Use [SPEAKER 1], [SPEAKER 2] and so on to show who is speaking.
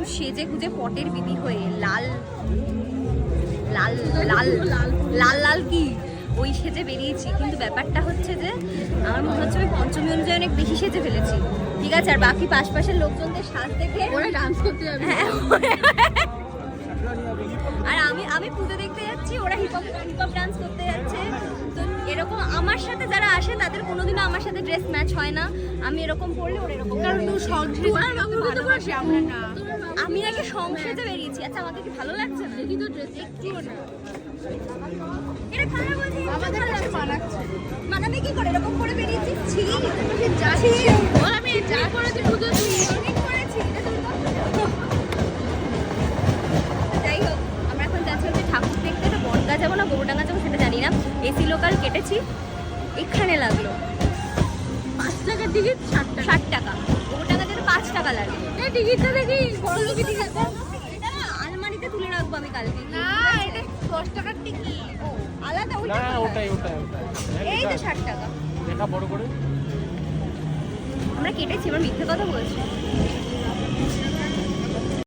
[SPEAKER 1] একদম সেজে গুজে পটের বিবি হয়ে লাল লাল লাল লাল লাল লাল কি ওই সেজে বেরিয়েছি। কিন্তু ব্যাপারটা হচ্ছে যে আমার মনে হচ্ছে আমি পঞ্চমী অনুযায়ী অনেক বেশি সেজে ফেলেছি, ঠিক আছে। আর বাকি পাশপাশের লোকজনদের সাজ দেখে
[SPEAKER 2] ওরা ডান্স করতে যাবে।
[SPEAKER 1] আর আমি পুজো দেখতে যাচ্ছি, ওরা হিপ হপ ডান্স করতে যাচ্ছে। তো এরকম আমার সাথে যারা আসে তাদের কোনোদিনও আমার সাথে ড্রেস ম্যাচ হয় না। আমি এরকম পরলে ওরা এরকম,
[SPEAKER 2] কারণ তুই ভালোবাসি আমরা না।
[SPEAKER 1] আমি নাকি সংসারে বেরিয়েছি। আচ্ছা আমাকে কি ভালো লাগছে না?
[SPEAKER 2] দেখি তো ড্রেস একটুও না।
[SPEAKER 1] এটা খারাপ বলছি,
[SPEAKER 2] আমাদের কাছে মানাচ্ছে।
[SPEAKER 1] মানাবে কি করে? এরকম করে বেরিয়েছি, ছি
[SPEAKER 2] যাচ্ছি বল, আমি যা করেছি পুজো তুই
[SPEAKER 1] অনেক করেছি। এটা তুমি তো যাই হোক, আমরা এখন যাচ্ছি হচ্ছে ঠাকুর দেখতে। তো বনগা যাবো না গৌরডাঙ্গা যাবো সেটা জানি না। এসি লোকাল কেটেছি, এখানে লাগলো
[SPEAKER 2] 5 টাকার টিকিট 60 টাকা।
[SPEAKER 1] 60 টাকা। গৌরডাঙ্গা যেতে 5 টাকা লাগে।
[SPEAKER 2] এই টিকিটটা দেখি বড় লোকের টিকিট।
[SPEAKER 1] এটা না আলমারিতে তুলে রাখবো আমি কালকে।
[SPEAKER 2] না, এটা 10 টাকার টিকিট।
[SPEAKER 1] ও আলাদা ওইটা
[SPEAKER 3] না
[SPEAKER 1] কোথায়?
[SPEAKER 3] ওটাই
[SPEAKER 1] এই তো 60 টাকা
[SPEAKER 3] দেখা বড় করে।
[SPEAKER 1] আমরা কেটেছি, এবার মিথ্যে কথা বলছি।